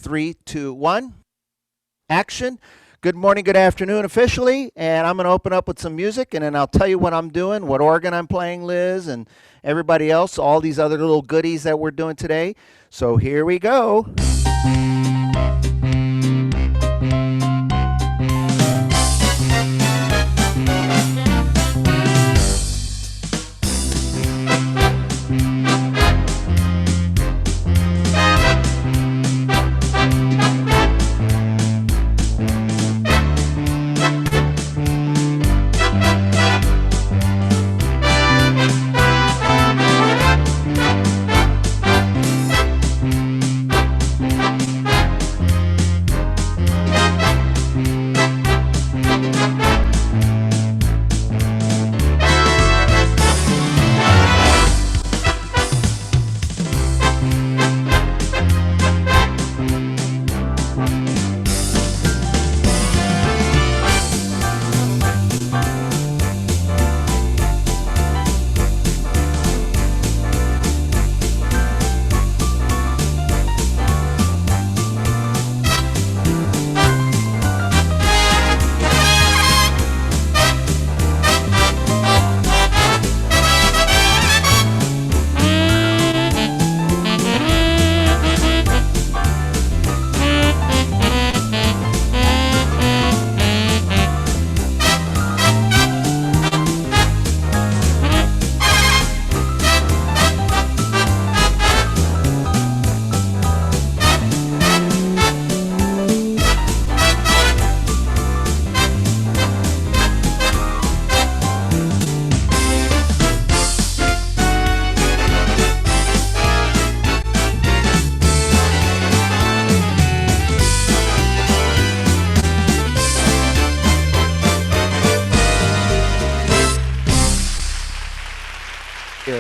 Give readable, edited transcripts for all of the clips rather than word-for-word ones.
3, 2, 1. Action. Good morning, good afternoon officially, and I'm going to open up with some music, and then I'll tell you what I'm doing, what organ I'm playing, Liz, and everybody else, all these other little goodies that we're doing today. So here we go.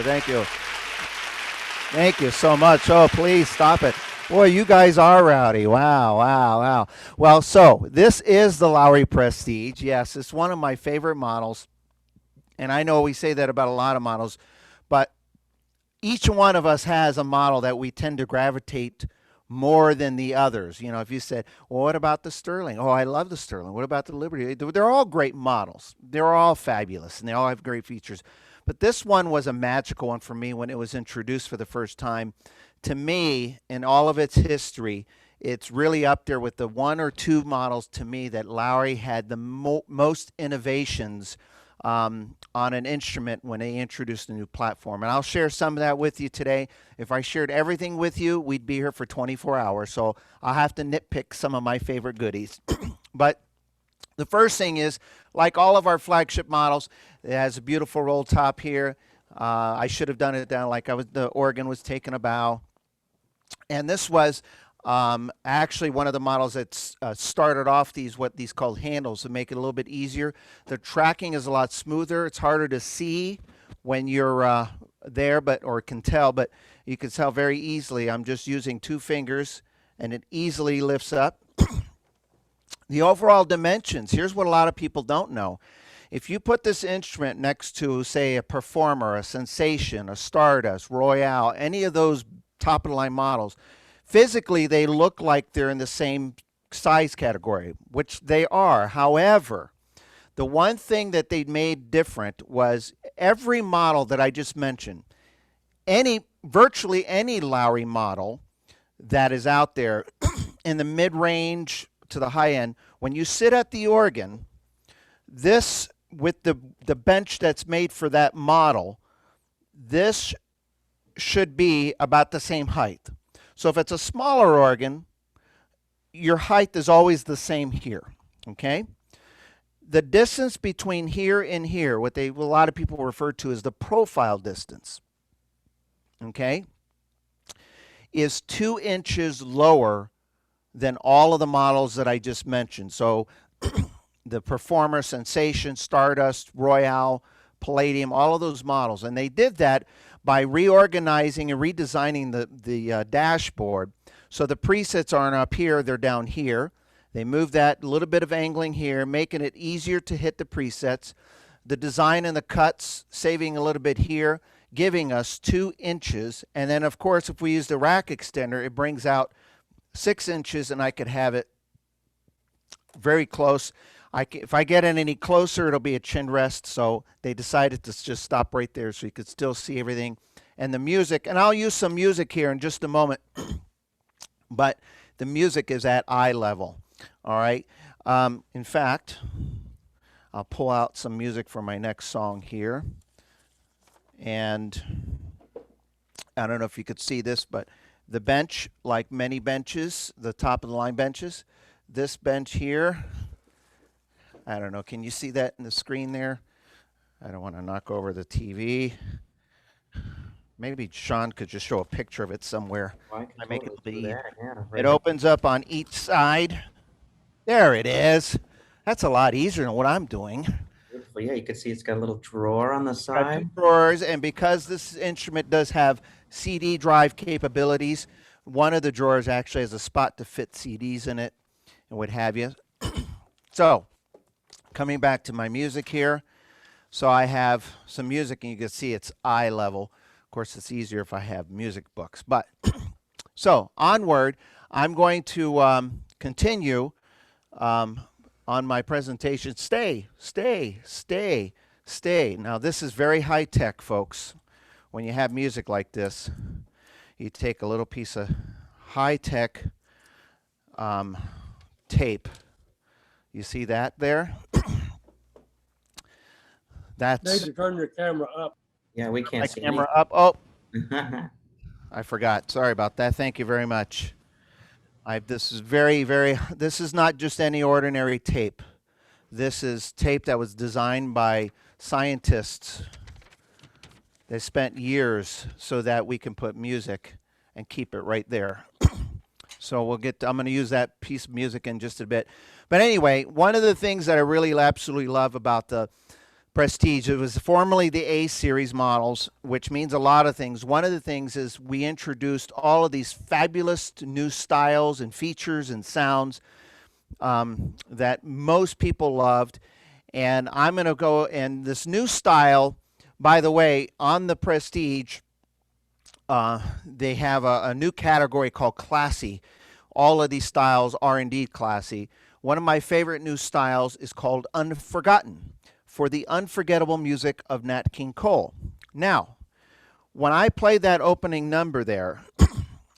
Thank you. Thank you so much. Oh, please stop it. Boy, you guys are rowdy. Wow, wow, wow. Well, so this is the Lowrey Prestige. Yes, it's one of my favorite models. And I know we say that about a lot of models, but each one of us has a model that we tend to gravitate more than the others. You know, if you said, well, what about the Sterling? Oh, I love the Sterling. What about the Liberty? They're all great models. They're all fabulous, and they all have great features. But this one was a magical one for me when it was introduced for the first time. To me, in all of its history, it's really up there with the one or two models to me that Lowrey had the most innovations on an instrument when they introduced a new platform. And I'll share some of that with you today. If I shared everything with you, we'd be here for 24 hours. So I'll have to nitpick some of my favorite goodies. But the first thing is, like all of our flagship models, it has a beautiful roll top here. I should have done it down like the organ was taking a bow. And this was actually one of the models that started off what these called handles to make it a little bit easier. The tracking is a lot smoother. It's harder to see when you're there, or can tell, but you can tell very easily. I'm just using 2 fingers, and it easily lifts up. The overall dimensions, here's what a lot of people don't know. If you put this instrument next to, say, a Performer, a Sensation, a Stardust, Royale, any of those top-of-the-line models, physically they look like they're in the same size category, which they are. However, the one thing that they made different was every model that I just mentioned, virtually any Lowrey model that is out there in the mid-range to the high end, when you sit at the organ, this with the bench that's made for that model, this should be about the same height. So if it's a smaller organ, your height is always the same here, okay? The distance between here and here, what a lot of people refer to as the profile distance, okay, is 2 inches lower than all of the models that I just mentioned. So the Performer, Sensation, Stardust, Royale, Palladium, all of those models. And they did that by reorganizing and redesigning the dashboard. So the presets aren't up here, they're down here. They moved that little bit of angling here, making it easier to hit the presets. The design and the cuts, saving a little bit here, giving us 2 inches. And then, of course, if we use the rack extender, it brings out 6 inches, and I could have it very close. If I get it any closer, it'll be a chin rest. So they decided to just stop right there so you could still see everything and the music. And I'll use some music here in just a moment, but the music is at eye level. All right. In fact, I'll pull out some music for my next song here. And I don't know if you could see this, but the bench, like many benches, the top of the line benches, this bench here, I don't know, can you see that in the screen there? I don't want to knock over the TV. Maybe Sean could just show a picture of it somewhere. Well, I can I make it totally do that. Yeah, right It now. opens up on each side. There it is. That's a lot easier than what I'm doing. Beautiful. Yeah, you can see it's got a little drawer on the Got two side. drawers, and because this instrument does have CD drive capabilities, one of the drawers actually has a spot to fit CDs in it and what have you. So, coming back to my music here. So I have some music, and you can see it's eye level. Of course, it's easier if I have music books. But so onward, I'm going to continue on my presentation. Stay. Now, this is very high tech, folks. When you have music like this, you take a little piece of high tech tape. You see that there? That's Need to turn your camera up. Yeah, we my can't see camera up. Oh, anything. I forgot. Sorry about that. Thank you very much. This is this is not just any ordinary tape. This is tape that was designed by scientists. They spent years so that we can put music and keep it right there. So I'm going to use that piece of music in just a bit. But anyway, one of the things that I really absolutely love about the Prestige, it was formerly the A series models, which means a lot of things. One of the things is we introduced all of these fabulous new styles and features and sounds that most people loved. And I'm going to go, and this new style, by the way, on the Prestige, they have a new category called classy. All of these styles are indeed classy. One of my favorite new styles is called Unforgotten, for the unforgettable music of Nat King Cole. Now, when I played that opening number there,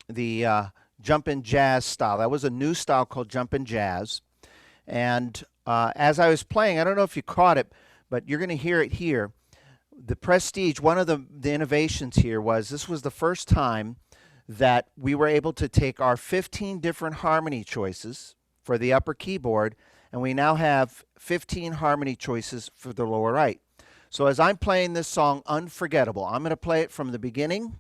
the jumpin' jazz style, that was a new style called jumpin' jazz. And as I was playing, I don't know if you caught it, but you're going to hear it here. The Prestige, one of the innovations here was this was the first time that we were able to take our 15 different harmony choices for the upper keyboard, and we now have 15 harmony choices for the lower right. So as I'm playing this song, Unforgettable, I'm going to play it from the beginning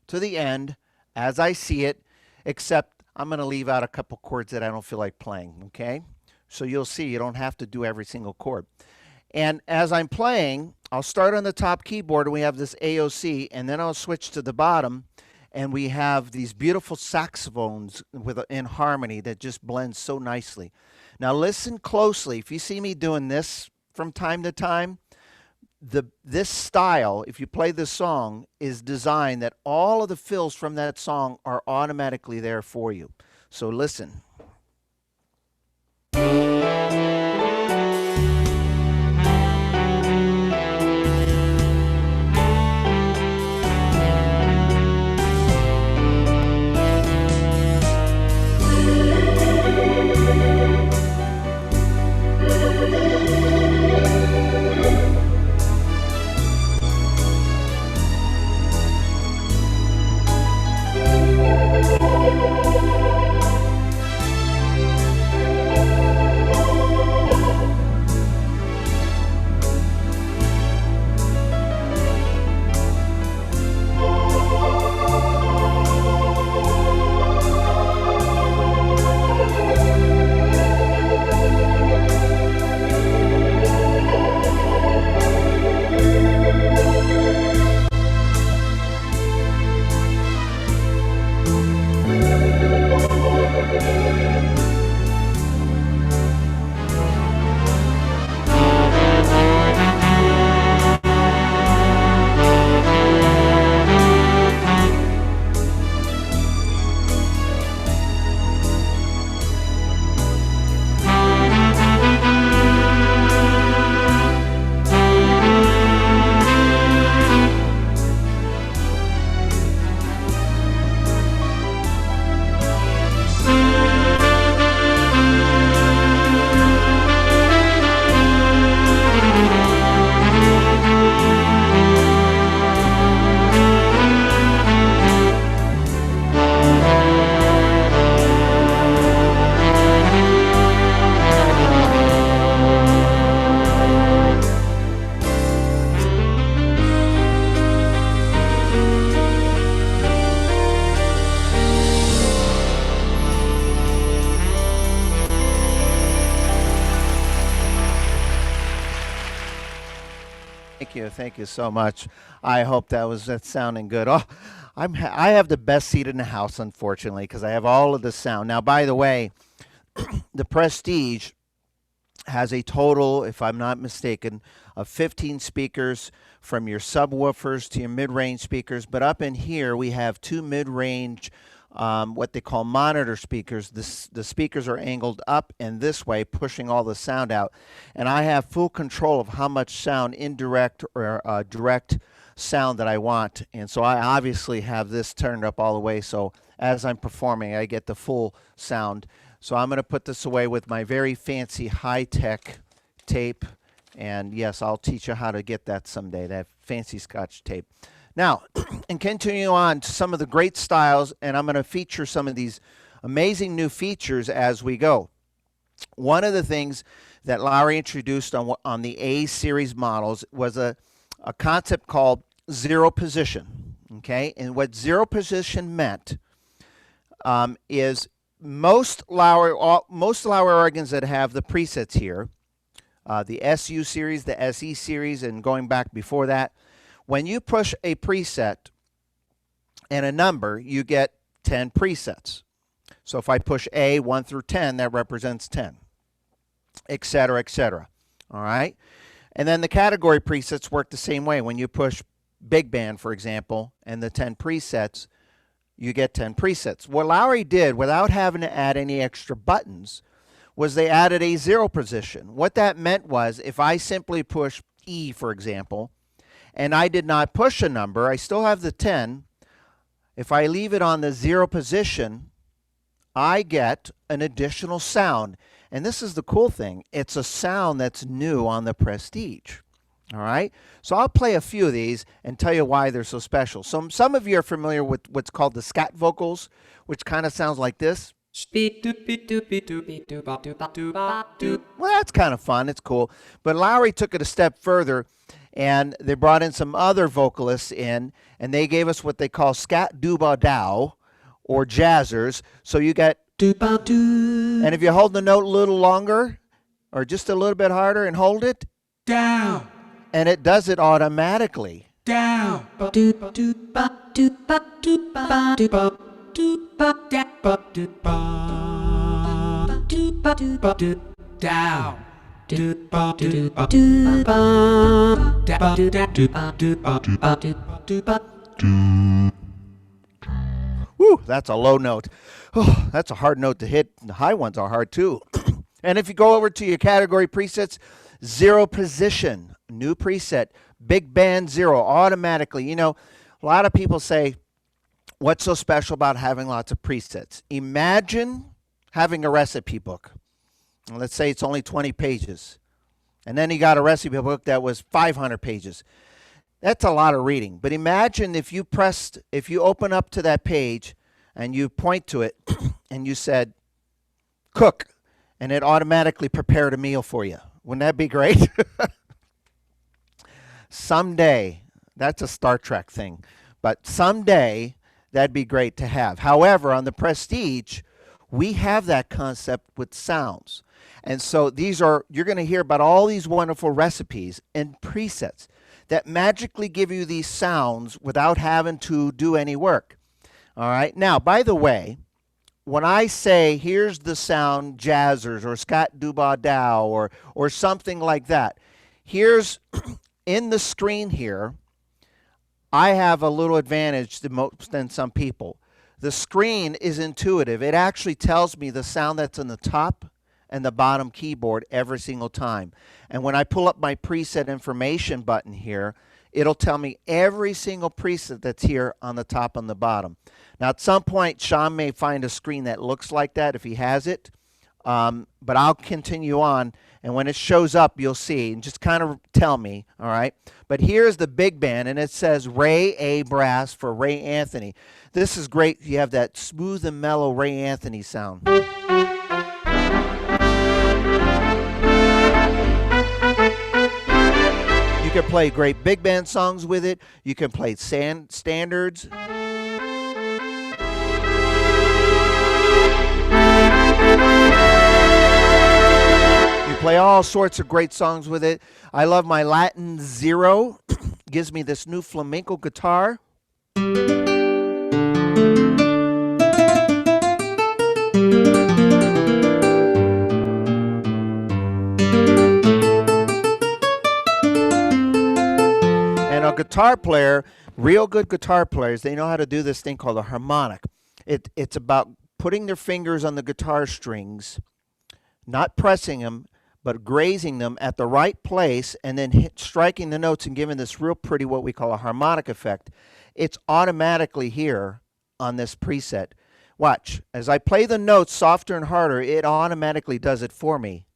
to the end as I see it, except I'm going to leave out a couple chords that I don't feel like playing, okay? So you'll see you don't have to do every single chord. And as I'm playing, I'll start on the top keyboard, and we have this AOC, and then I'll switch to the bottom, and we have these beautiful saxophones in harmony that just blends so nicely. Now listen closely. If you see me doing this from time to time, this style, if you play this song, is designed that all of the fills from that song are automatically there for you. So listen. Thank you so much. I hope that's sounding good. Oh, I have the best seat in the house, unfortunately, because I have all of the sound. Now, by the way, the Prestige has a total, if I'm not mistaken, of 15 speakers from your subwoofers to your mid-range speakers. But up in here, we have two mid-range, what they call monitor speakers. The speakers are angled up and this way, pushing all the sound out. And I have full control of how much sound, indirect or direct sound that I want. And so I obviously have this turned up all the way. So as I'm performing, I get the full sound. So I'm going to put this away with my very fancy high-tech tape. And yes, I'll teach you how to get that someday, that fancy Scotch tape. Now, and continue on to some of the great styles, and I'm going to feature some of these amazing new features as we go. One of the things that Lowrey introduced on the A series models was a concept called zero position. Okay, and what zero position meant is most Lowrey organs that have the presets here, the SU series, the SE series, and going back before that, when you push a preset and a number, you get 10 presets. So if I push A 1 through 10, that represents 10, etc., etc. All right? And then the category presets work the same way. When you push big band, for example, and the 10 presets, you get 10 presets. What Lowrey did, without having to add any extra buttons, was they added a zero position. What that meant was if I simply push E, for example, and I did not push a number, I still have the 10. If I leave it on the zero position, I get an additional sound. And this is the cool thing. It's a sound that's new on the Prestige. All right? So I'll play a few of these and tell you why they're so special. So some of you are familiar with what's called the scat vocals, which kind of sounds like this. Well, that's kind of fun. It's cool. But Lowrey took it a step further, and they brought in some other vocalists in, and they gave us what they call scat dooba dow, or jazzers. So you get dooba doo. And if you hold the note a little longer, or just a little bit harder and hold it, down. And it does it automatically. Down. Dooba dooba dooba dooba dooba. Down. Woo, that's a low note. Oh, that's a hard note to hit. The high ones are hard too. And if you go over to your category presets, zero position, new preset, big band zero, automatically. You know, a lot of people say, what's so special about having lots of presets? Imagine having a recipe book. Let's say it's only 20 pages. And then you got a recipe book that was 500 pages. That's a lot of reading. But imagine if you open up to that page and you point to it and you said, cook, and it automatically prepared a meal for you. Wouldn't that be great? Someday, that's a Star Trek thing, but someday that'd be great to have. However, on the Prestige, we have that concept with sounds. And so you're going to hear about all these wonderful recipes and presets that magically give you these sounds without having to do any work. All right. Now, by the way, when I say here's the sound jazzers or Scott Dooba Dow or something like that, here's in the screen here, I have a little advantage than some people. The screen is intuitive. It actually tells me the sound that's in the top and the bottom keyboard every single time. And when I pull up my preset information button here, it'll tell me every single preset that's here on the top and the bottom. Now, at some point, Sean may find a screen that looks like that if he has it, but I'll continue on, and when it shows up, you'll see, and just kind of tell me, all right? But here's the big band, and it says Ray A. Brass for Ray Anthony. This is great. You have that smooth and mellow Ray Anthony sound. You can play great big band songs with it. You can play standards. play all sorts of great songs with it. I love my Latin Zero. Gives me this new flamenco guitar. And a guitar player, real good guitar players, they know how to do this thing called a harmonic. It's about putting their fingers on the guitar strings, not pressing them, but grazing them at the right place and then striking the notes and giving this real pretty, what we call a harmonic effect. It's automatically here on this preset. Watch, as I play the notes softer and harder, it automatically does it for me.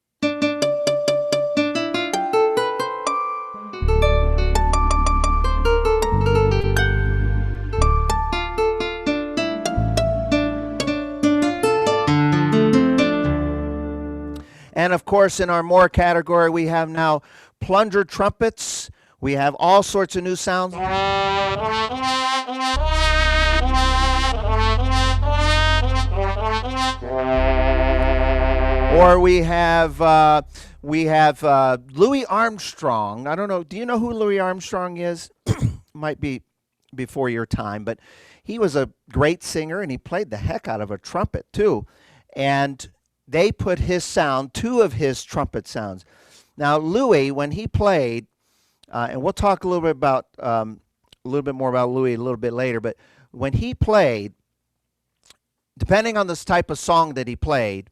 And of course, in our more category, we have now plunger trumpets. We have all sorts of new sounds. Or we have Louis Armstrong. I don't know. Do you know who Louis Armstrong is? Might be before your time, but he was a great singer and he played the heck out of a trumpet too. And they put his sound, two of his trumpet sounds. Now, Louis, when he played, and we'll talk a little bit more about Louis a little bit later, but when he played, depending on this type of song that he played,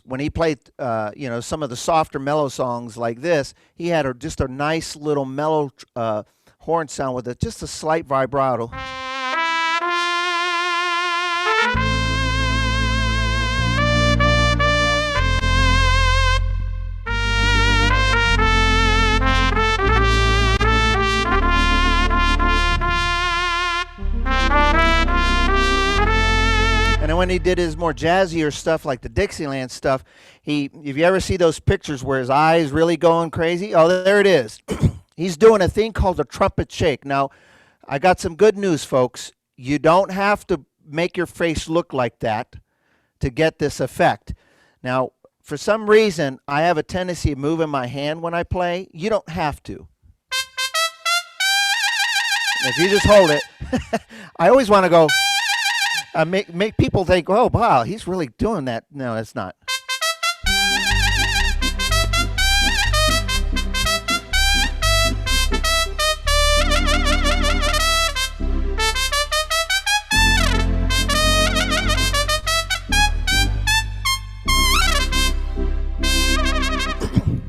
when he played, some of the softer, mellow songs like this, he had just a nice little mellow horn sound with just a slight vibrato. And when he did his more jazzier stuff like the Dixieland stuff, if you ever see those pictures where his eyes really going crazy, oh, there it is. He's doing a thing called a trumpet shake. Now, I got some good news, folks. You don't have to make your face look like that to get this effect. Now, for some reason, I have a tendency of moving my hand when I play. You don't have to. If you just hold it, I always want to go. Make people think, oh, wow, he's really doing that. No, it's not.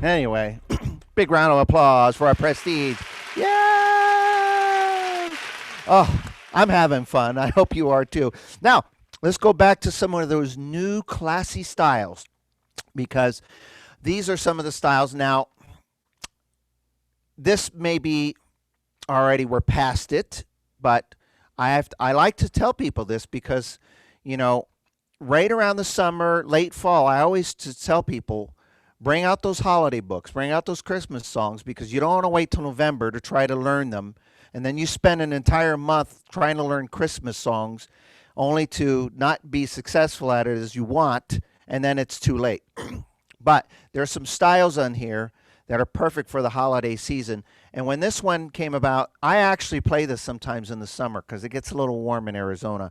Anyway, big round of applause for our Prestige. Yeah! Oh, I'm having fun. I hope you are too. Now, let's go back to some of those new classy styles, because these are some of the styles. Now, this may be already we're past it, but I like to tell people this because, right around the summer, late fall, I always tell people, bring out those holiday books, bring out those Christmas songs, because you don't want to wait till November to try to learn them. And then you spend an entire month trying to learn Christmas songs only to not be successful at it as you want, and then it's too late. But there are some styles on here that are perfect for the holiday season. And when this one came about, I actually play this sometimes in the summer because it gets a little warm in Arizona.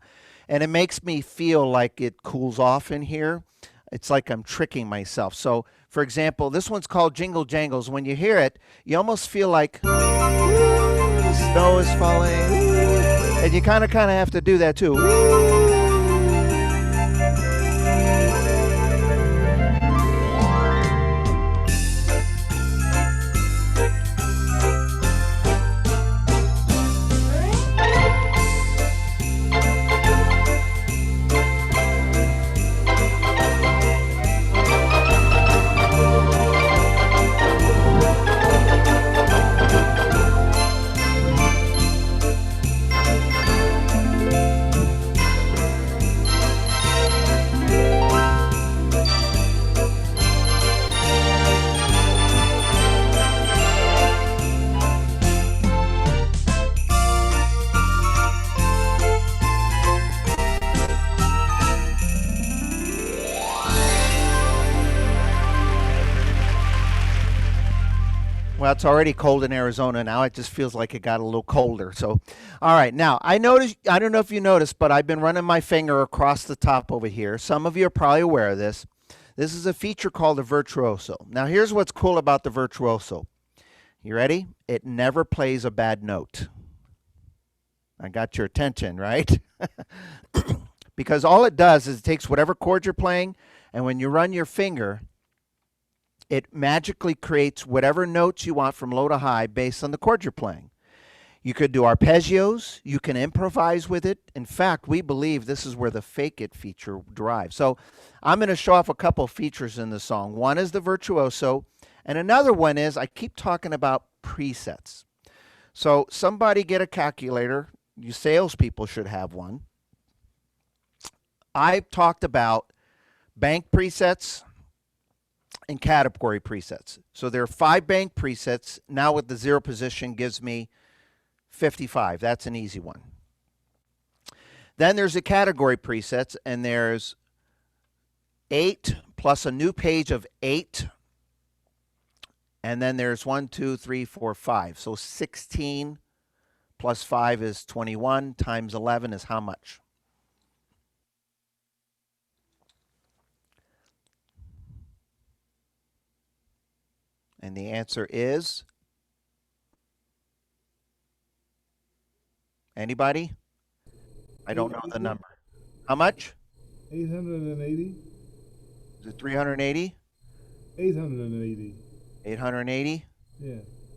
And it makes me feel like it cools off in here. It's like I'm tricking myself. So, for example, this one's called Jingle Jangles. When you hear it, you almost feel like snow is falling, and you kind of have to do that too. Well, it's already cold in Arizona now. It just feels like it got a little colder. So, all right. Now, I noticed, I don't know if you noticed, but I've been running my finger across the top over here. Some of you are probably aware of this. This is a feature called a virtuoso. Now, here's what's cool about the virtuoso. You ready? It never plays a bad note. I got your attention, right? Because all it does is it takes whatever chord you're playing, and when you run your finger, it magically creates whatever notes you want from low to high based on the chord you're playing. You could do arpeggios. You can improvise with it. In fact, we believe this is where the fake it feature derives. So I'm going to show off a couple features in the song. One is the virtuoso, and another one is I keep talking about presets. So somebody get a calculator. You salespeople should have one. I've talked about bank presets and category presets. So there are 5 bank presets. Now with the 0 position gives me 55. That's an easy one. Then there's the category presets, and there's 8 plus a new page of 8. And then there's 1, 2, 3, 4, 5. So 16 plus 5 is 21 times 11 is how much? And the answer is, anybody? I don't know the number. How much? 880. Is it 380? 880. 880? Yeah.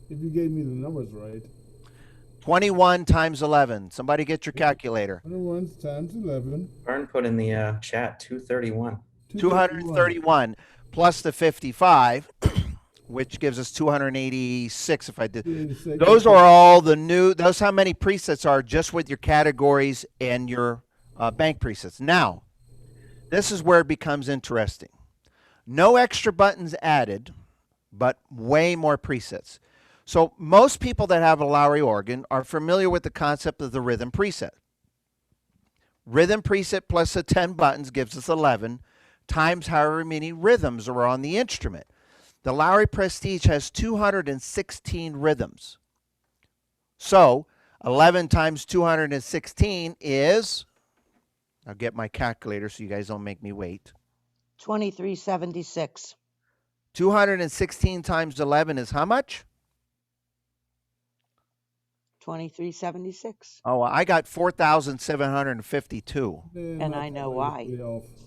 If you gave me the numbers right. 21 times 11. Somebody get your calculator. 21 times 11. Vern put in the chat 231. 231 plus the 55, which gives us 286 if I did. 286. Those are all the new, those how many presets are just with your categories and your bank presets. Now, this is where it becomes interesting. No extra buttons added, but way more presets. So most people that have a Lowrey organ are familiar with the concept of the rhythm preset. Rhythm preset plus the 10 buttons gives us 11 times however many rhythms are on the instrument. The Lowrey Prestige has 216 rhythms. So 11 times 216 is, I'll get my calculator so you guys don't make me wait. 2376. 216 times 11 is how much? 2376. Oh, I got 4,752. And I know why.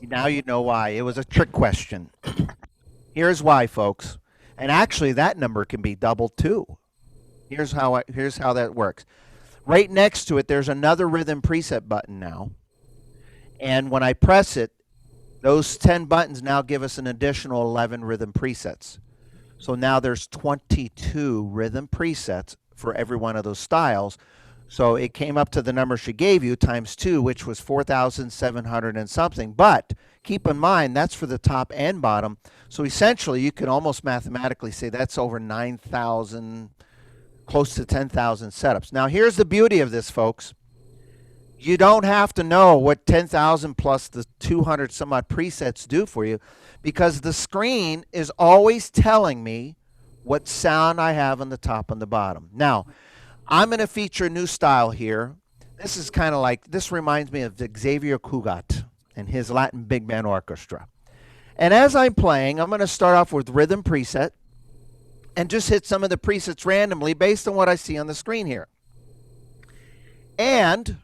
Now you know why. It was a trick question. Here's why, folks. And actually, that number can be doubled too. Here's how that works. Right next to it, there's another rhythm preset button now. And when I press it, those 10 buttons now give us an additional 11 rhythm presets. So now there's 22 rhythm presets for every one of those styles. So it came up to the number she gave you times 2, which was 4,700 and something. But keep in mind, that's for the top and bottom. So essentially, you can almost mathematically say that's over 9,000, close to 10,000 setups. Now, here's the beauty of this, folks. You don't have to know what 10,000 plus the 200 some odd presets do for you, because the screen is always telling me what sound I have on the top and the bottom. Now, I'm going to feature a new style here. This is kind of like, this reminds me of Xavier Cugat and his Latin Big Band Orchestra. And as I'm playing, I'm going to start off with rhythm preset and just hit some of the presets randomly based on what I see on the screen here. And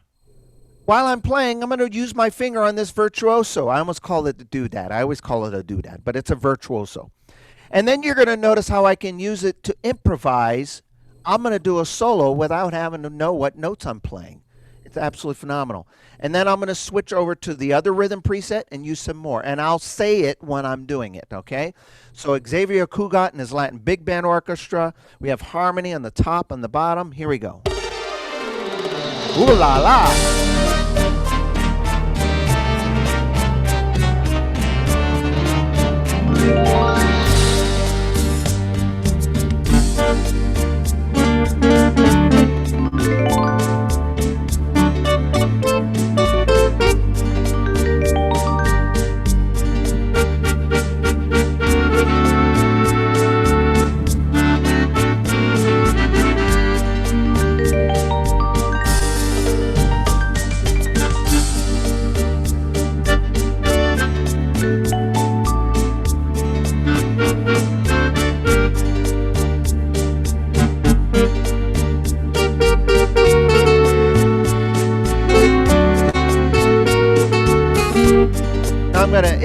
while I'm playing, I'm going to use my finger on this virtuoso. I almost call it the doodad. I always call it a doodad, but it's a virtuoso. And then you're going to notice how I can use it to improvise. I'm going to do a solo without having to know what notes I'm playing. It's absolutely phenomenal. And then I'm going to switch over to the other rhythm preset and use some more. And I'll say it when I'm doing it, okay? So Xavier Cugat and his Latin Big Band Orchestra. We have harmony on the top and the bottom. Here we go. Ooh la la.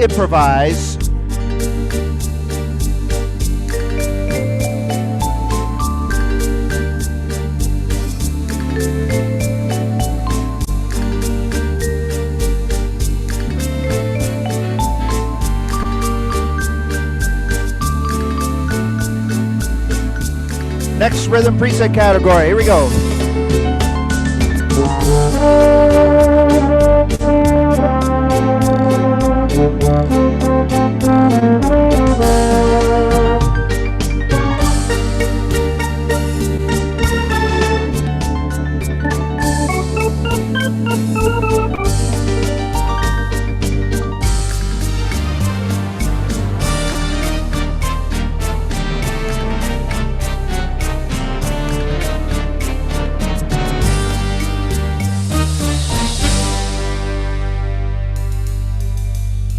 improvise. Next rhythm preset category. Here we go.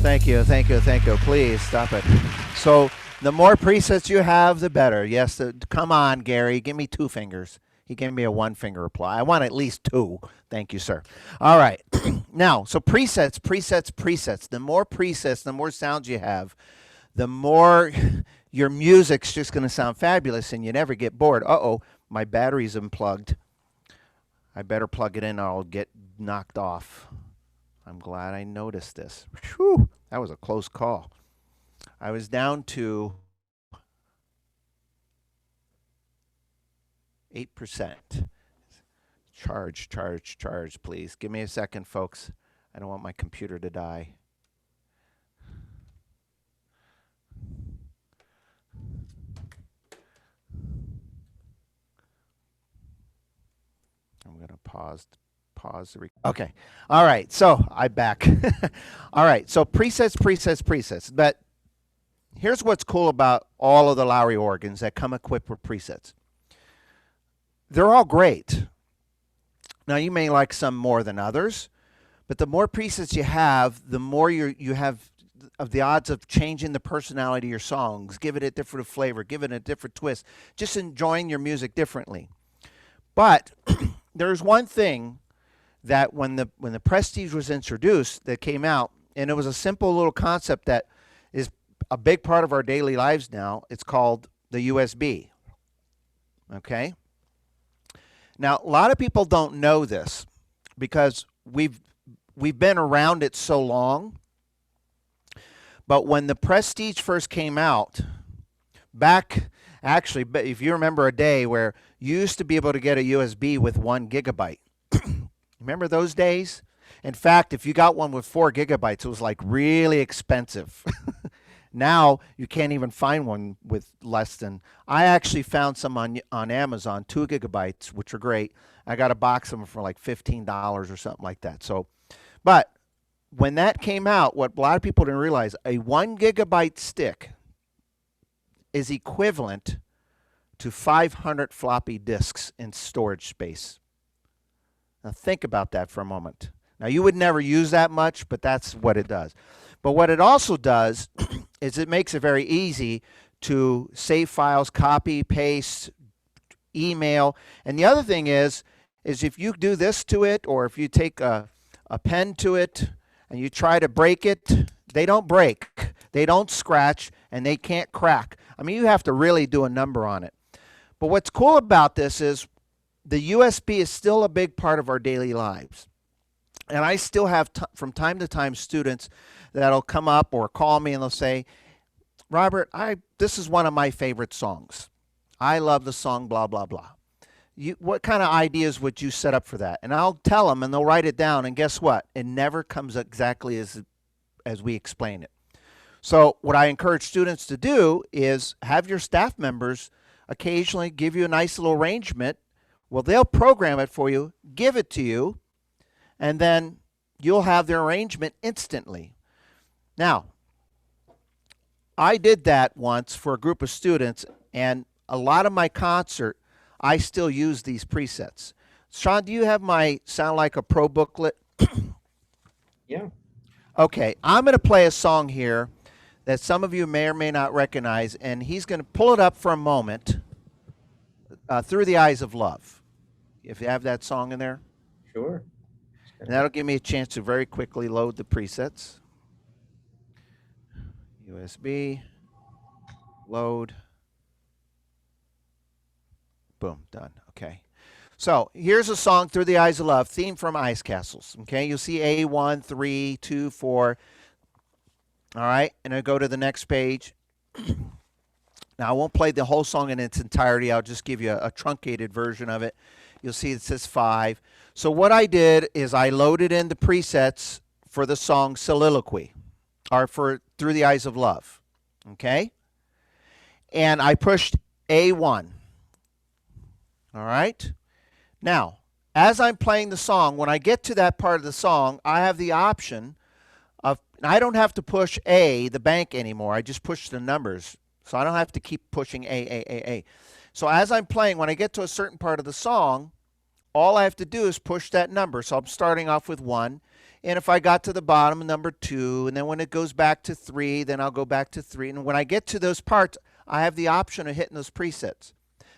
Thank you, thank you, thank you. Please stop it. So the more presets you have, the better. Yes, come on, Gary. Give me 2 fingers. He gave me a 1-finger reply. I want at least 2. Thank you, sir. All right. Now, so presets, presets, presets. The more presets, the more sounds you have, the more your music's just going to sound fabulous and you never get bored. Uh-oh, my battery's unplugged. I better plug it in or I'll get knocked off. I'm glad I noticed this. Whew, that was a close call. I was down to 8%. Charge, charge, charge, please. Give me a second, folks. I don't want my computer to die. I'm going to pause the okay. All right. So I'm back. All right. So presets, presets, presets. But here's what's cool about all of the Lowrey organs that come equipped with presets. They're all great. Now you may like some more than others, but the more presets you have, the more you have of the odds of changing the personality of your songs, give it a different flavor, give it a different twist, just enjoying your music differently. But there's one thing that when the Prestige was introduced that came out, and it was a simple little concept that is a big part of our daily lives now. It's called the USB. Okay? Now, a lot of people don't know this because we've been around it so long. But when the Prestige first came out, actually, if you remember a day where you used to be able to get a USB with 1 gigabyte. Remember those days? In fact, if you got one with 4 gigabytes, it was like really expensive. Now you can't even find one with less than. I actually found some on Amazon, 2 gigabytes, which are great. I got a box of them for like $15 or something like that. So, but when that came out, what a lot of people didn't realize, a 1 gigabyte stick is equivalent to 500 floppy disks in storage space. Now think about that for a moment. Now you would never use that much, but that's what it does. But what it also does is it makes it very easy to save files, copy, paste, email. And the other thing is if you do this to it, or if you take a pen to it and you try to break it, they don't break, they don't scratch, and they can't crack. I mean, you have to really do a number on it. But what's cool about this is the USB is still a big part of our daily lives. And I still have, from time to time, students that'll come up or call me and they'll say, Robert, this is one of my favorite songs. I love the song, blah, blah, blah. What kind of ideas would you set up for that? And I'll tell them, and they'll write it down. And guess what? It never comes exactly as we explain it. So what I encourage students to do is have your staff members occasionally give you a nice little arrangement. Well, they'll program it for you, give it to you, and then you'll have their arrangement instantly. Now, I did that once for a group of students, and a lot of my concert, I still use these presets. Sean, do you have my Sound Like a Pro booklet? Yeah. Okay, I'm going to play a song here that some of you may or may not recognize, and he's going to pull it up for a moment, Through the Eyes of Love. If you have that song in there. Sure. And that'll give me a chance to very quickly load the presets. USB, load, boom, done. Okay. So here's a song, Through the Eyes of Love, theme from Ice Castles. Okay, you'll see A1, 3, 2, 4. All right, and I go to the next page. Now, I won't play the whole song in its entirety. I'll just give you a truncated version of it. You'll see it says 5. So what I did is I loaded in the presets for the song Soliloquy, or for Through the Eyes of Love. Okay? And I pushed A1. All right? Now, as I'm playing the song, when I get to that part of the song, I have the option of, I don't have to push A, the bank, anymore. I just push the numbers. So I don't have to keep pushing A. So as I'm playing, when I get to a certain part of the song, all I have to do is push that number. So I'm starting off with 1. And if I got to the bottom, number 2. And then when it goes back to 3, then I'll go back to 3. And when I get to those parts, I have the option of hitting those presets.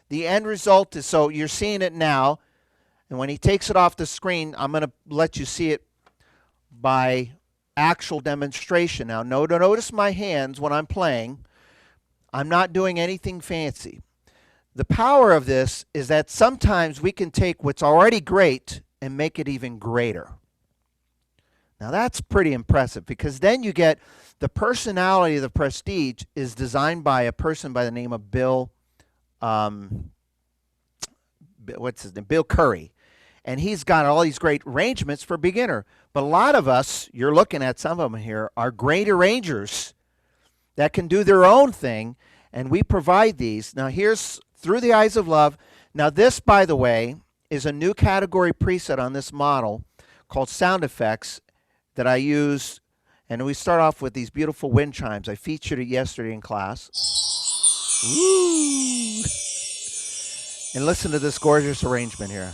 The end result is, so you're seeing it now. And when he takes it off the screen, I'm going to let you see it by actual demonstration. Now, notice my hands when I'm playing. I'm not doing anything fancy. The power of this is that sometimes we can take what's already great and make it even greater. Now, that's pretty impressive, because then you get the personality of the Prestige is designed by a person by the name of Bill Curry. And he's got all these great arrangements for beginner. But a lot of us, you're looking at some of them here, are great arrangers that can do their own thing, and we provide these. Now here's Through the Eyes of Love. Now this, by the way, is a new category preset on this model called Sound Effects that I use, and we start off with these beautiful wind chimes. I featured it yesterday in class. Ooh. And listen to this gorgeous arrangement here.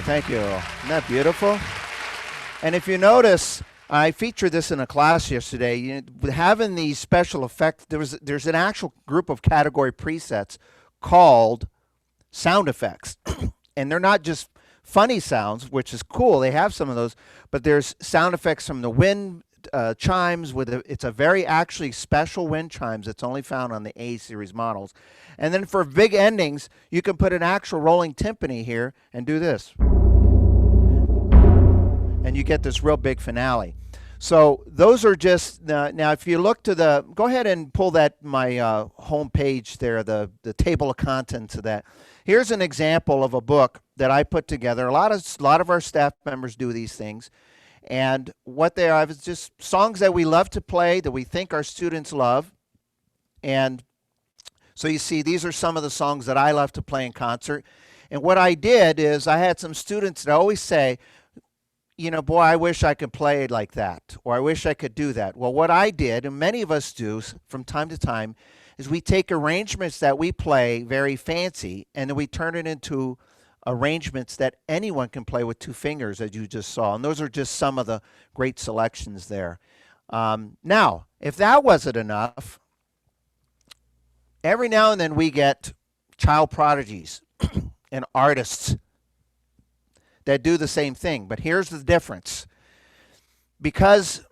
Thank you. Isn't that beautiful? And if you notice, I featured this in a class yesterday. Having these special effects, there's an actual group of category presets called sound effects. And they're not just funny sounds, which is cool. They have some of those, but there's sound effects from the wind chimes with it's a very actually special wind chimes that's only found on the A series models. And then for big endings, you can put an actual rolling timpani here and do this. And you get this real big finale. So those are just, now if you look to the, go ahead and pull that, my home page there, the table of contents of that. Here's an example of a book that I put together. A lot of our staff members do these things. And what they are is just songs that we love to play, that we think our students love. And so you see, these are some of the songs that I love to play in concert. And what I did is I had some students that always say, you know, boy, I wish I could play it like that, or I wish I could do that. Well, what I did, and many of us do from time to time, is we take arrangements that we play very fancy, and then we turn it into arrangements that anyone can play with 2 fingers, as you just saw. And those are just some of the great selections there. Now, if that wasn't enough, every now and then we get child prodigies and artists that do the same thing. But here's the difference. Because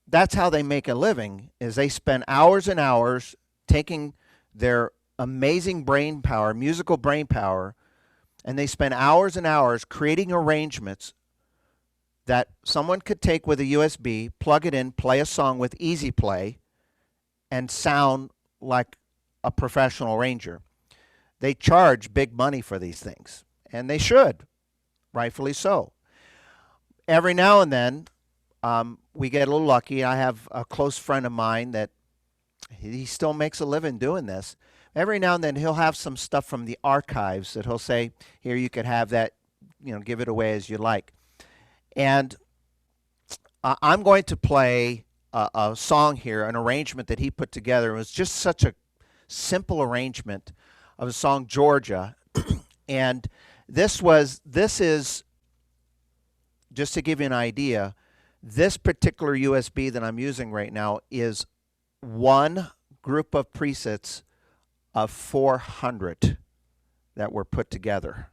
that's how they make a living, is they spend hours and hours taking their amazing brain power, musical brain power, and they spend hours and hours creating arrangements that someone could take with a USB, plug it in, play a song with Easy Play, and sound like a professional arranger. They charge big money for these things, and they should. Rightfully so. Every now and then, we get a little lucky. I have a close friend of mine that he still makes a living doing this. Every now and then, he'll have some stuff from the archives that he'll say, here, you could have that, you know, give it away as you like. And I'm going to play a song here, an arrangement that he put together. It was just such a simple arrangement of a song, Georgia. And this is, just to give you an idea, this particular USB that I'm using right now is one group of presets of 400 that were put together.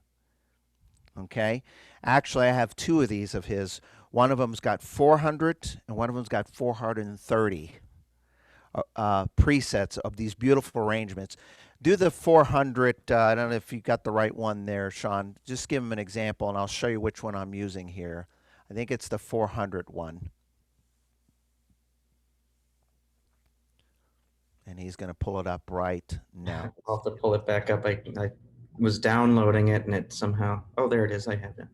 Okay? Actually, I have 2 of these of his. One of them's got 400 and one of them's got 430 presets of these beautiful arrangements. Do the 400, I don't know if you got the right one there, Sean. Just give him an example, and I'll show you which one I'm using here. I think it's the 400 one. And he's going to pull it up right now. I'll have to pull it back up. I was downloading it and it somehow, oh, there it is. I have it.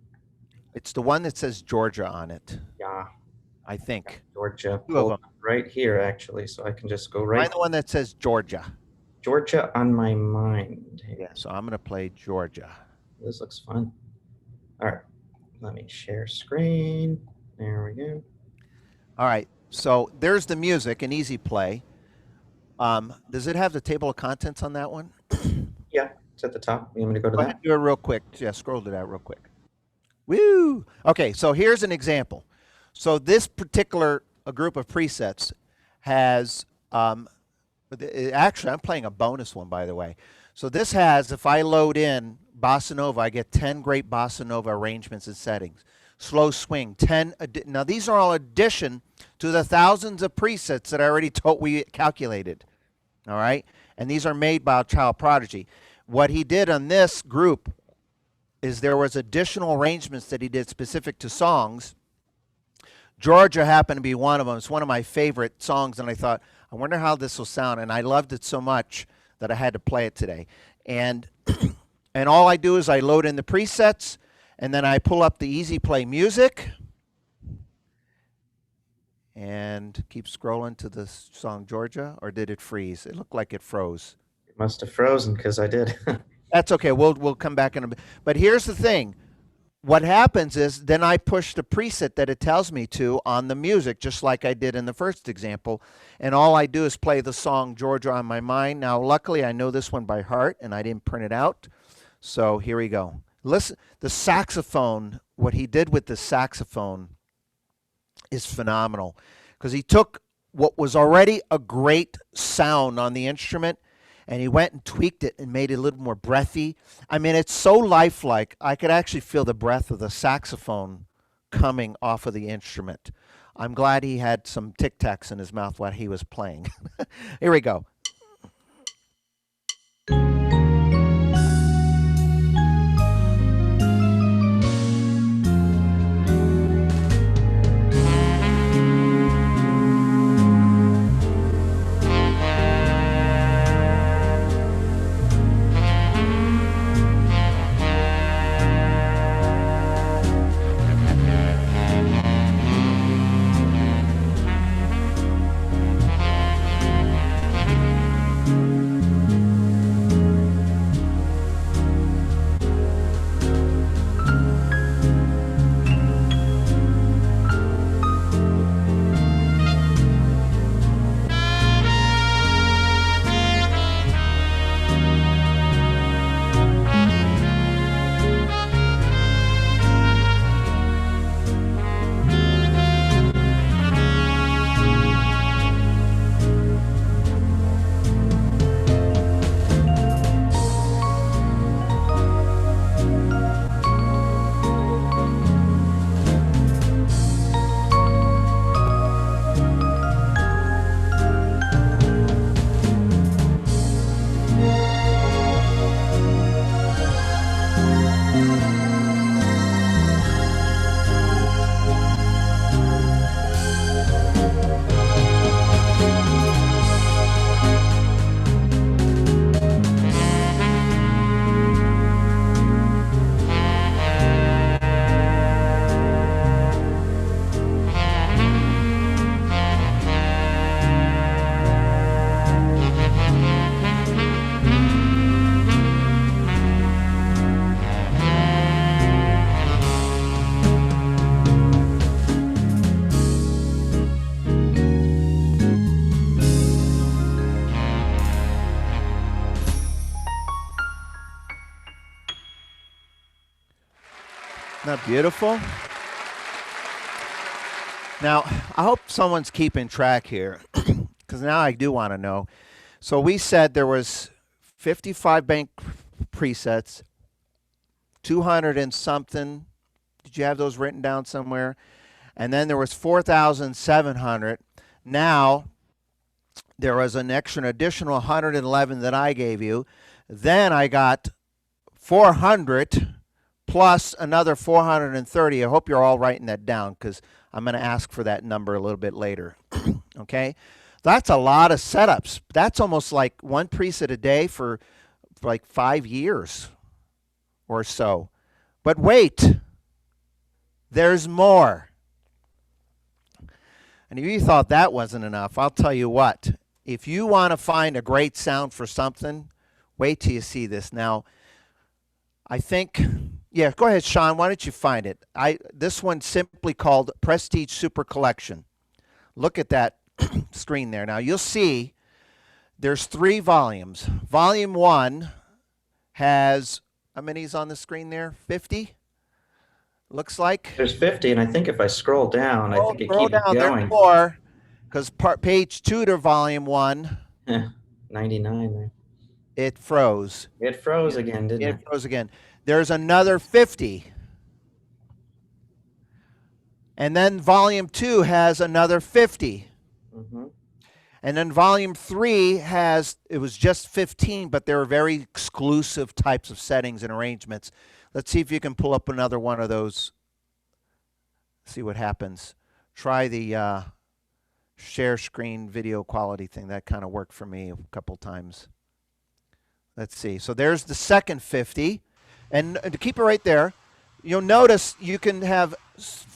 It's the one that says Georgia on it, Yeah, I think. Georgia. 2 of Pulled them. up right here, actually. So I can just go right. Find the one that says Georgia. Georgia on my mind. Yeah, so I'm going to play Georgia. This looks fun. All right. Let me share screen. There we go. All right, so there's the music, an Easy Play. Does it have the table of contents on that one? Yeah, it's at the top. You want me to go to Go that? ahead and do it real quick. Yeah, scroll to that real quick. Woo! Okay, so here's an example. So this particular group of presets has, actually, I'm playing a bonus one, by the way. So this has, if I load in Bossa Nova, I get 10 great Bossa Nova arrangements and settings. Slow swing, 10. Now, these are all addition to the thousands of presets that I already told we calculated. All right? And these are made by a child prodigy. What he did on this group is there was additional arrangements that he did specific to songs. Georgia happened to be one of them. It's one of my favorite songs, and I thought, I wonder how this will sound. And I loved it so much that I had to play it today. And and all I do is I load in the presets, and then I pull up the Easy Play music and keep scrolling to the song Georgia, or did it freeze? It looked like it froze. It must have frozen because I did. That's okay. We'll come back in a bit. But here's the thing. What happens is then I push the preset that it tells me to on the music, just like I did in the first example. And all I do is play the song Georgia on my mind. Now, luckily, I know this one by heart, and I didn't print it out. So here we go. Listen, the saxophone, what he did with the saxophone is phenomenal, because he took what was already a great sound on the instrument, and he went and tweaked it and made it a little more breathy. I mean, it's so lifelike. I could actually feel the breath of the saxophone coming off of the instrument. I'm glad he had some Tic Tacs in his mouth while he was playing. Here we go. Isn't that beautiful? Now, I hope someone's keeping track here, because now I do want to know. So we said there was 55 bank presets, 200 and something. Did you have those written down somewhere? And then there was 4,700. Now, there was an additional 111 that I gave you. Then I got 400 plus another 430. I hope you're all writing that down, because I'm going to ask for that number a little bit later. Okay? That's a lot of setups. That's almost like one preset a day for like 5 years or so. But wait, there's more. And if you thought that wasn't enough, I'll tell you what. If you want to find a great sound for something, wait till you see this. Now, I think, yeah, go ahead, Sean. Why don't you find it? This one's simply called Prestige Super Collection. Look at that screen there. Now, you'll see there's 3 volumes. Volume 1 has, how many's on the screen there? 50? Looks like. There's 50, and I think if I scroll down, I think it Scroll keeps down. There's going. more, because page 2 to volume 1, 99 there. it froze. It froze again, didn't it? It froze again. There's another 50. And then volume 2 has another 50. Mm-hmm. And then volume 3 has, it was just 15, but there are very exclusive types of settings and arrangements. Let's see if you can pull up another one of those. See what happens. Try the share screen video quality thing. That kind of worked for me a couple times. Let's see. So there's the second 50. And to keep it right there, you'll notice you can have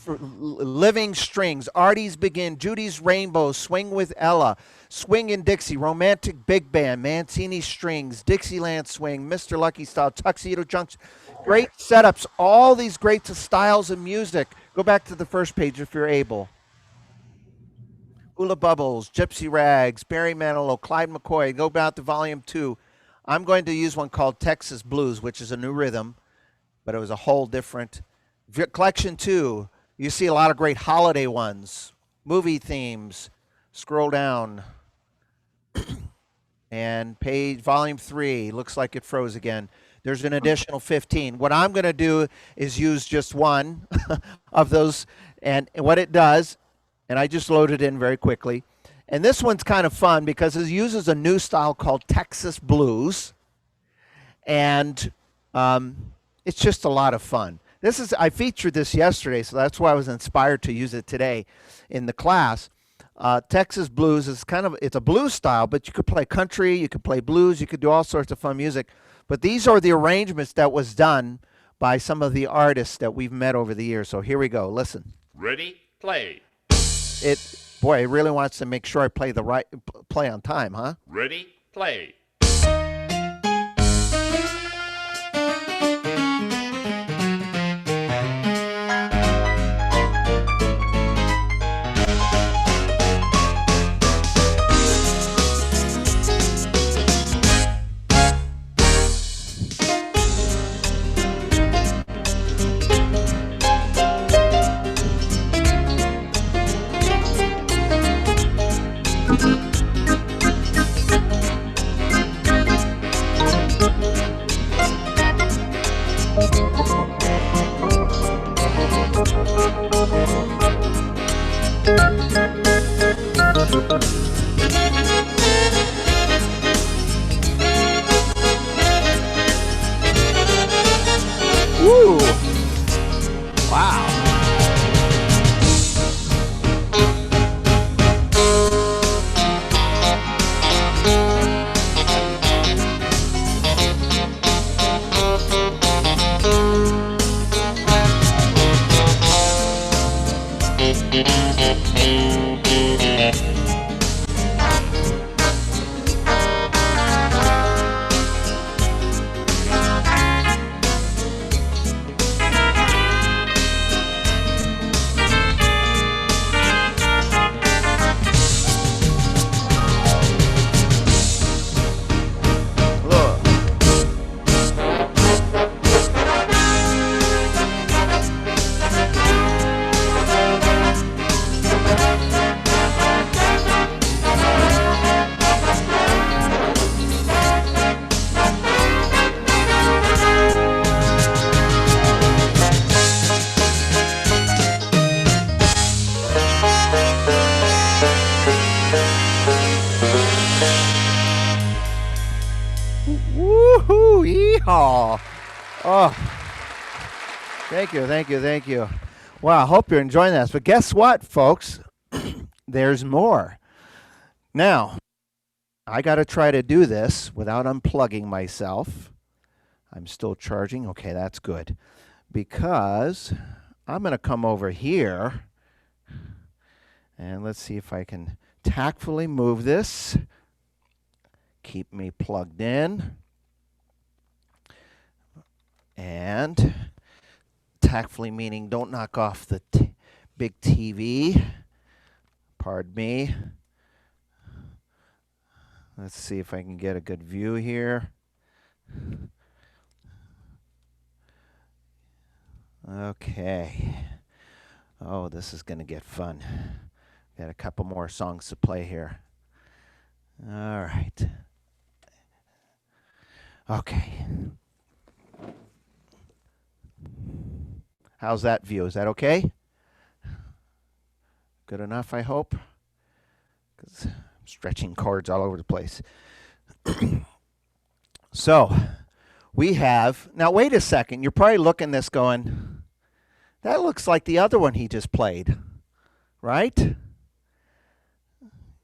living strings, Artie's Begin, Judy's Rainbow, Swing with Ella, Swing in Dixie, Romantic Big Band, Mancini Strings, Dixieland Swing, Mr. Lucky Style, Tuxedo Junction. Great setups, all these great styles of music. Go back to the first page if you're able. Hula Bubbles, Gypsy Rags, Barry Manilow, Clyde McCoy. Go back to volume 2. I'm going to use one called Texas Blues, which is a new rhythm, but it was a whole different. Collection 2, you see a lot of great holiday ones, movie themes. Scroll down. And volume 3, looks like it froze again. There's an additional 15. What I'm going to do is use just one of those, and what it does, and I just loaded in very quickly. And this one's kind of fun because it uses a new style called Texas blues, and it's just a lot of fun. I featured this yesterday, so that's why I was inspired to use it today in the class. Texas blues is it's a blues style, but you could play country, you could play blues, you could do all sorts of fun music. But these are the arrangements that was done by some of the artists that we've met over the years. So here we go. Listen. Ready, play. It really wants to make sure I play on time, huh? Ready, play. Woo! Wow. Woohoo! Yeehaw! Oh, thank you. Wow, I hope you're enjoying this. But guess what, folks? There's more. Now, I got to try to do this without unplugging myself. I'm still charging. Okay, that's good. Because I'm going to come over here and let's see if I can tactfully move this. Keep me plugged in. And tactfully meaning don't knock off the big TV. Pardon me. Let's see if I can get a good view here. Okay. Oh, this is going to get fun. Got a couple more songs to play here. All right. Okay. How's that view? Is that okay? Good enough, I hope? Because I'm stretching cords all over the place. So, we have... Now, wait a second. You're probably looking at this going, that looks like the other one he just played. Right?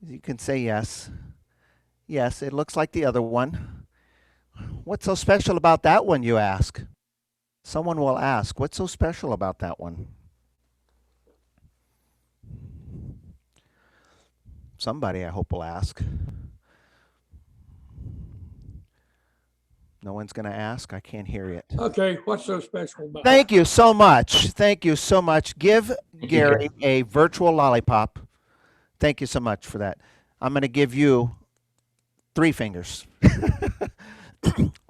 You can say yes. Yes, it looks like the other one. What's so special about that one, you ask? Someone will ask, what's so special about that one? Somebody, I hope, will ask. No one's going to ask? I can't hear it. Okay, what's so special about it? Thank you so much. Thank you so much. Give Gary a virtual lollipop. Thank you so much for that. I'm going to give you 3 fingers.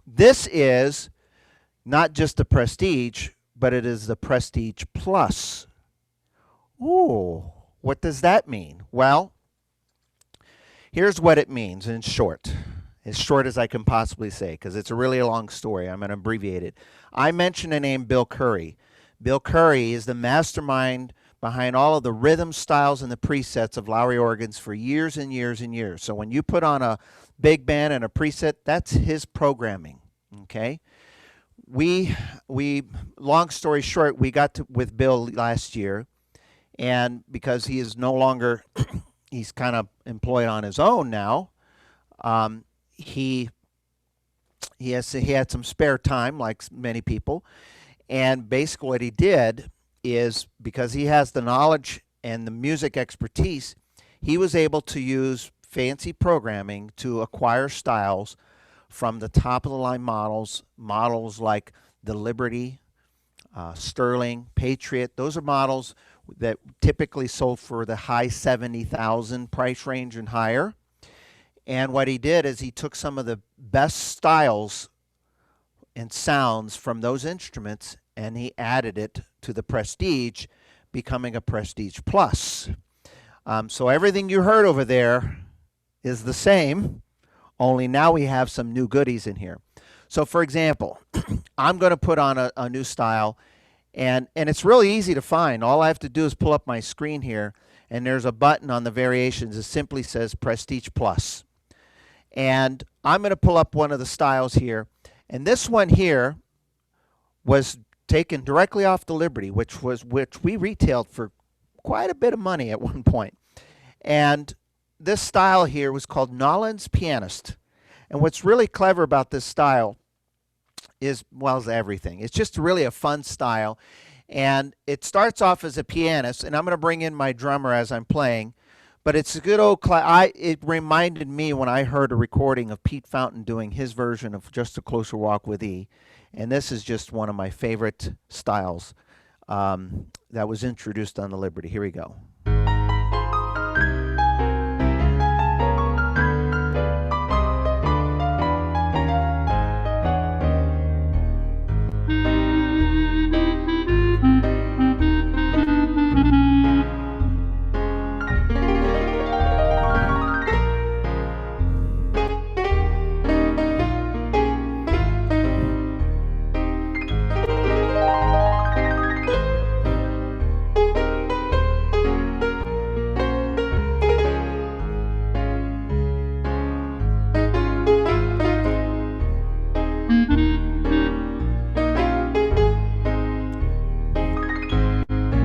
This is not just the Prestige, but it is the Prestige Plus. Ooh, what does that mean? Well, here's what it means in short. As short as I can possibly say, because it's a really long story. I'm going to abbreviate it. I mentioned the name Bill Curry. Bill Curry is the mastermind behind all of the rhythm styles and the presets of Lowrey organs for years and years and years. So when you put on a big band and a preset, that's his programming, okay? We long story short, we got to with Bill last year, and because he is no longer, he's kind of employed on his own now, he had some spare time, like many people, and basically what he did is, because he has the knowledge and the music expertise, he was able to use fancy programming to acquire styles from the top of the line models like the Liberty, Sterling, Patriot. Those are models that typically sold for the high 70,000 price range and higher. And what he did is he took some of the best styles and sounds from those instruments and he added it to the Prestige, becoming a Prestige Plus. So everything you heard over there is the same, only now we have some new goodies in here. So for example, I'm going to put on a new style, and it's really easy to find. All I have to do is pull up my screen here, and there's a button on the variations that simply says Prestige Plus. And I'm going to pull up one of the styles here, and this one here was taken directly off the Liberty, which we retailed for quite a bit of money at one point. And this style here was called Nolan's Pianist. And what's really clever about this style is, well, is everything. It's just really a fun style. And it starts off as a pianist, and I'm going to bring in my drummer as I'm playing. But it's a good old it reminded me when I heard a recording of Pete Fountain doing his version of Just a Closer Walk with E. And this is just one of my favorite styles that was introduced on the Liberty. Here we go.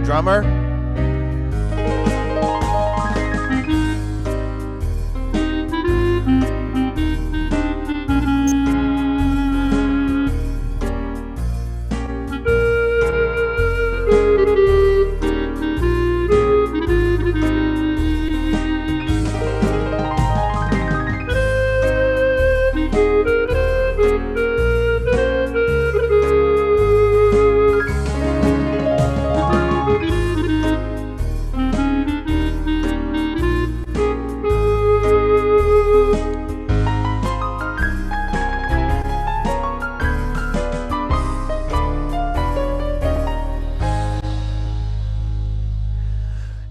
Drummer.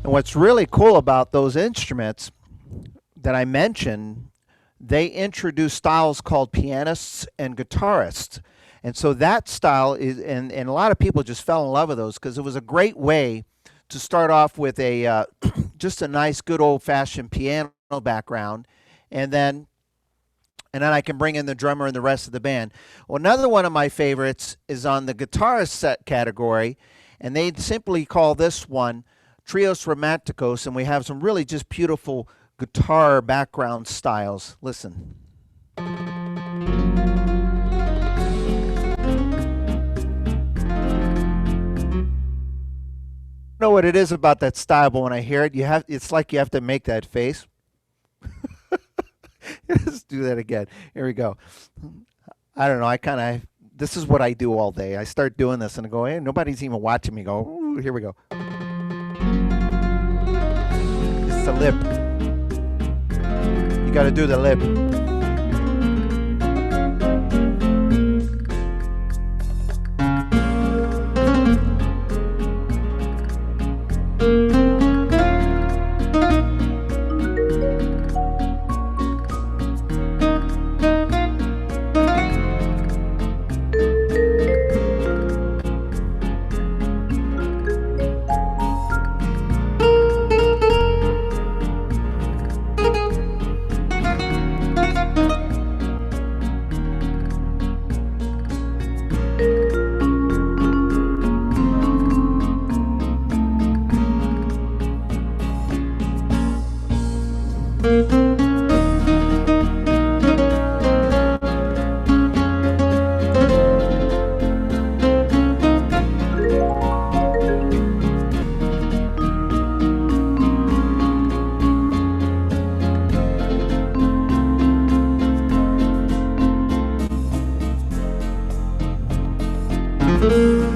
What's really cool about those instruments that I mentioned, they introduce styles called pianists and guitarists. And so that style is, and a lot of people just fell in love with those because it was a great way to start off with a just a nice, good old-fashioned piano background, and then I can bring in the drummer and the rest of the band. Well, another one of my favorites is on the guitarist set category, and they simply call this one Trios Romanticos, and we have some really just beautiful guitar background styles. Listen. I don't know what it is about that style, but when I hear it, it's like you have to make that face. Let's do that again. Here we go. I don't know. This is what I do all day. I start doing this and I go, hey, nobody's even watching me. Go, ooh, here we go. It's the lip. You got to do the lip. Ole.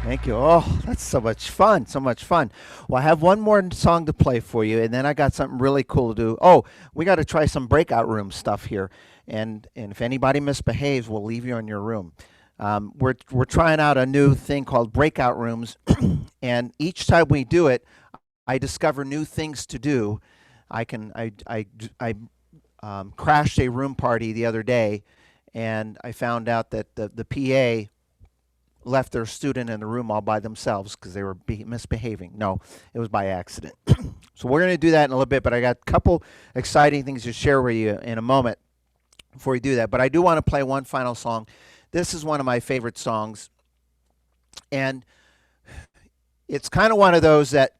Thank you. Oh, that's so much fun. So much fun. Well, I have one more song to play for you, and then I got something really cool to do. Oh, we got to try some breakout room stuff here. And if anybody misbehaves, we'll leave you in your room. We're trying out a new thing called breakout rooms, and each time we do it, I discover new things to do. I crashed a room party the other day, and I found out that the PA left their student in the room all by themselves because they were misbehaving. No, it was by accident. So we're going to do that in a little bit, but I got a couple exciting things to share with you in a moment before we do that. But I do want to play one final song. This is one of my favorite songs, and it's kind of one of those that,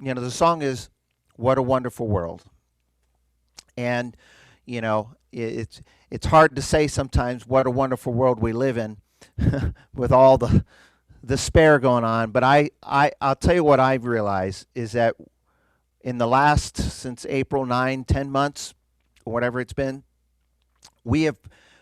the song is "What a Wonderful World," and it's hard to say sometimes what a wonderful world we live in with all the despair going on. But I'll tell you what I've realized is that in the last, since April 9, 10 months, or whatever it's been, we have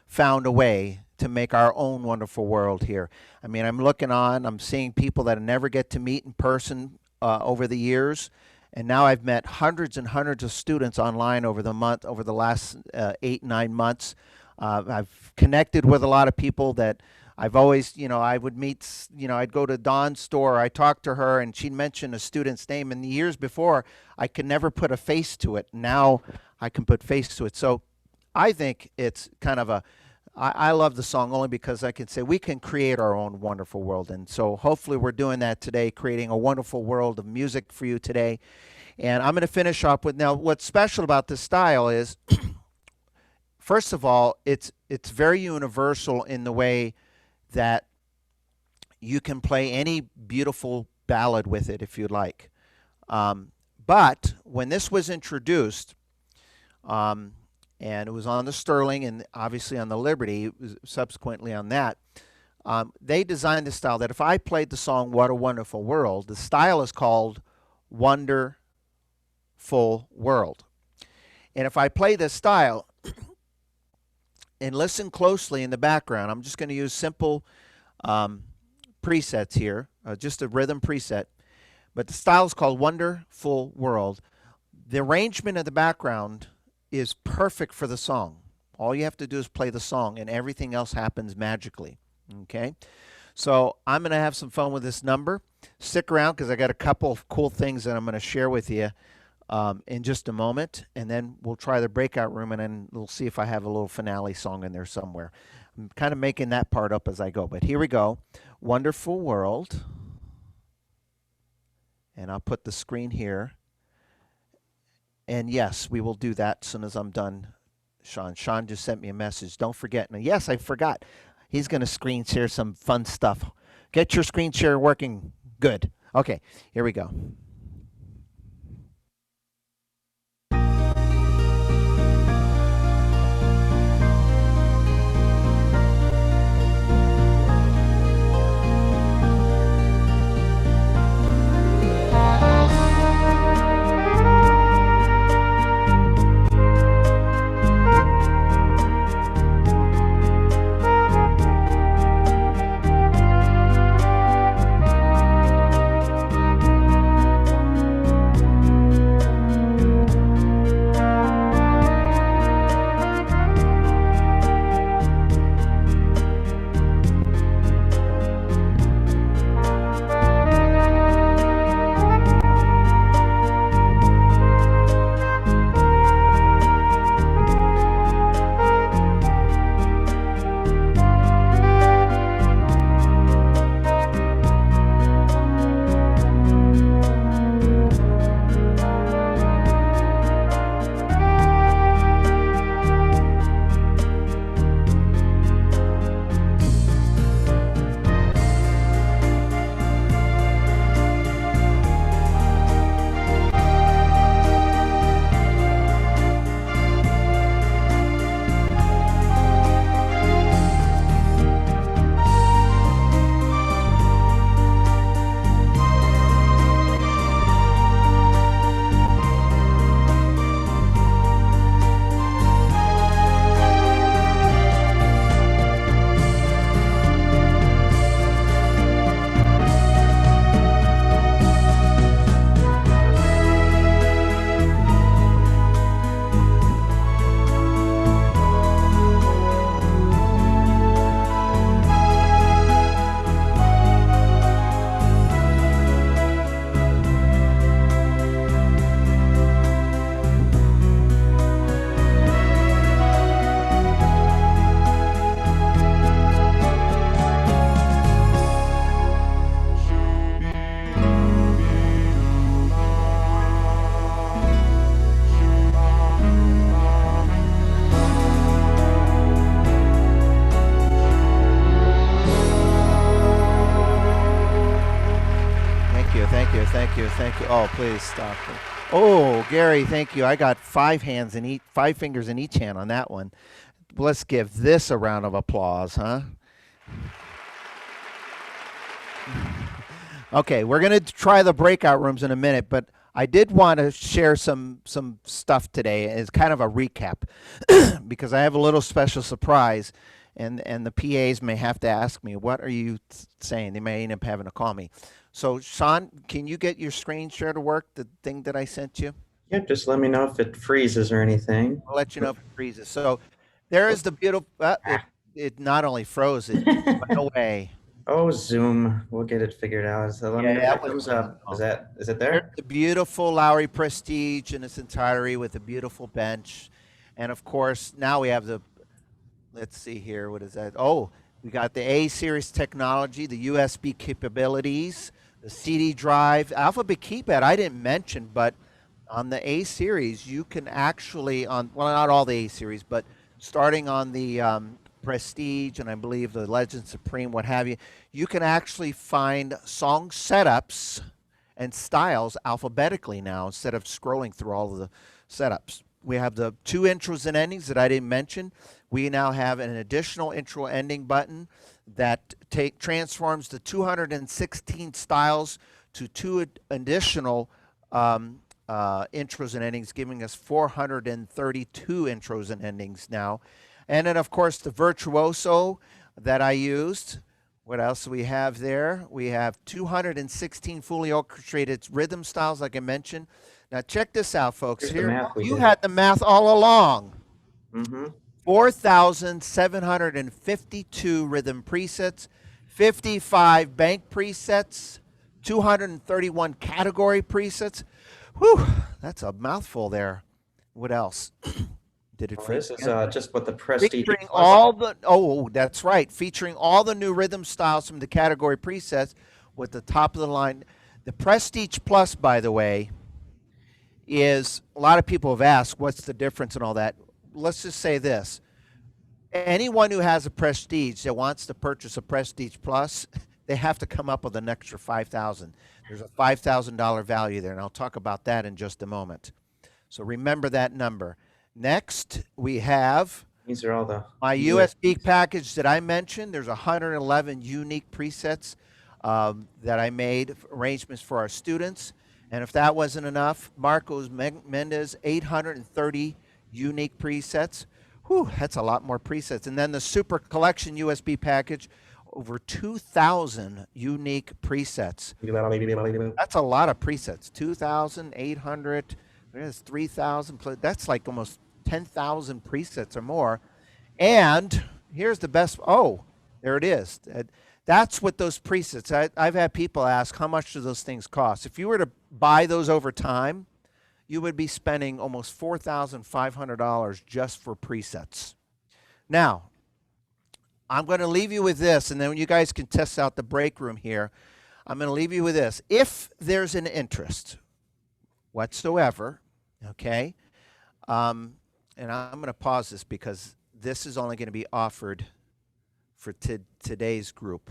found a way to make our own wonderful world here. I mean, I'm seeing people that I never get to meet in person over the years. And now I've met hundreds and hundreds of students online over the last 8, 9 months. I've connected with a lot of people that I've always, I would meet, I'd go to Dawn's store, I talked to her, and she'd mention a student's name. And the years before, I could never put a face to it. Now I can put face to it. So I think it's kind of I love the song only because I can say we can create our own wonderful world. And so hopefully we're doing that today, creating a wonderful world of music for you today. And I'm going to finish up with, now what's special about this style is, first of all, it's very universal in the way that you can play any beautiful ballad with it if you'd like. But when this was introduced, and it was on the Sterling and obviously on the Liberty, subsequently on that, they designed the style that if I played the song What a Wonderful World, the style is called Wonderful World. And if I play this style and listen closely in the background, I'm just going to use simple presets here, just a rhythm preset, but the style is called Wonderful World. The arrangement of the background is perfect for the song. All you have to do is play the song and everything else happens magically. Okay? So I'm going to have some fun with this number. Stick around because I got a couple of cool things that I'm going to share with you in just a moment. And then we'll try the breakout room and then we'll see if I have a little finale song in there somewhere. I'm kind of making that part up as I go. But here we go. Wonderful World. And I'll put the screen here. And yes, we will do that as soon as I'm done, Sean. Sean just sent me a message. Don't forget. Now, yes, I forgot. He's going to screen share some fun stuff. Get your screen share working good. Okay, here we go. Oh, please stop it. Oh, Gary, thank you. I got 5 fingers in each hand on that one. Let's give this a round of applause, huh? Okay, we're going to try the breakout rooms in a minute, but I did want to share some stuff today as kind of a recap because I have a little special surprise, and the PAs may have to ask me, what are you saying? They may end up having to call me. So, Sean, can you get your screen share to work, the thing that I sent you? Yep, just let me know if it freezes or anything. I'll let you know if it freezes. So there is the beautiful, it not only froze, it went away. Oh, Zoom. We'll get it figured out. So let me know Yeah, if it comes up. Is it There's there? the beautiful Lowry Prestige in its entirety with a beautiful bench. And of course, now we have the, let's see here, what is that? Oh, we got the A series technology, the USB capabilities, the CD drive, Alphabet keypad. I didn't mention, but on the A series, you can actually well, not all the A series, but starting on the Prestige and I believe the Legend Supreme, what have you, you can actually find song setups and styles alphabetically now instead of scrolling through all of the setups. We have the 2 intros and endings that I didn't mention. We now have an additional intro ending button that transforms the 216 styles to 2 additional intros and endings, giving us 432 intros and endings now. And then, of course, the Virtuoso that I used. What else do we have there? We have 216 fully orchestrated rhythm styles, like I mentioned. Now, check this out, folks. Here's the Here, math we you did. had the math all along. Mm-hmm. 4,752 rhythm presets, 55 bank presets, 231 category presets. Whew, that's a mouthful there. What else? Did it Well, freeze this is again? just what the Prestige Featuring Plus. all the, oh, that's right. Featuring all the new rhythm styles from the category presets with the top of the line. The Prestige Plus, by the way, is a lot of people have asked what's the difference and all that. Let's just say this. Anyone who has a Prestige that wants to purchase a Prestige Plus, they have to come up with an extra $5,000. There's a $5,000 value there, and I'll talk about that in just a moment. So remember that number. Next, we have These are all the my USB package that I mentioned. There's 111 unique presets that I made, arrangements for our students. And if that wasn't enough, Marcos Mendez, 830 unique presets. Whew, that's a lot more presets. And then the Super Collection USB package, over 2,000 unique presets. That's a lot of presets. 2,800, there's 3,000. That's like almost 10,000 presets or more. And here's the best. Oh, there it is. That's what those presets. I've had people ask, how much do those things cost? If you were to buy those over time, you would be spending almost $4,500 just for presets. Now, I'm going to leave you with this, and then you guys can test out the break room here. I'm going to leave you with this. If there's an interest whatsoever, okay, and I'm going to pause this because this is only going to be offered for today's group.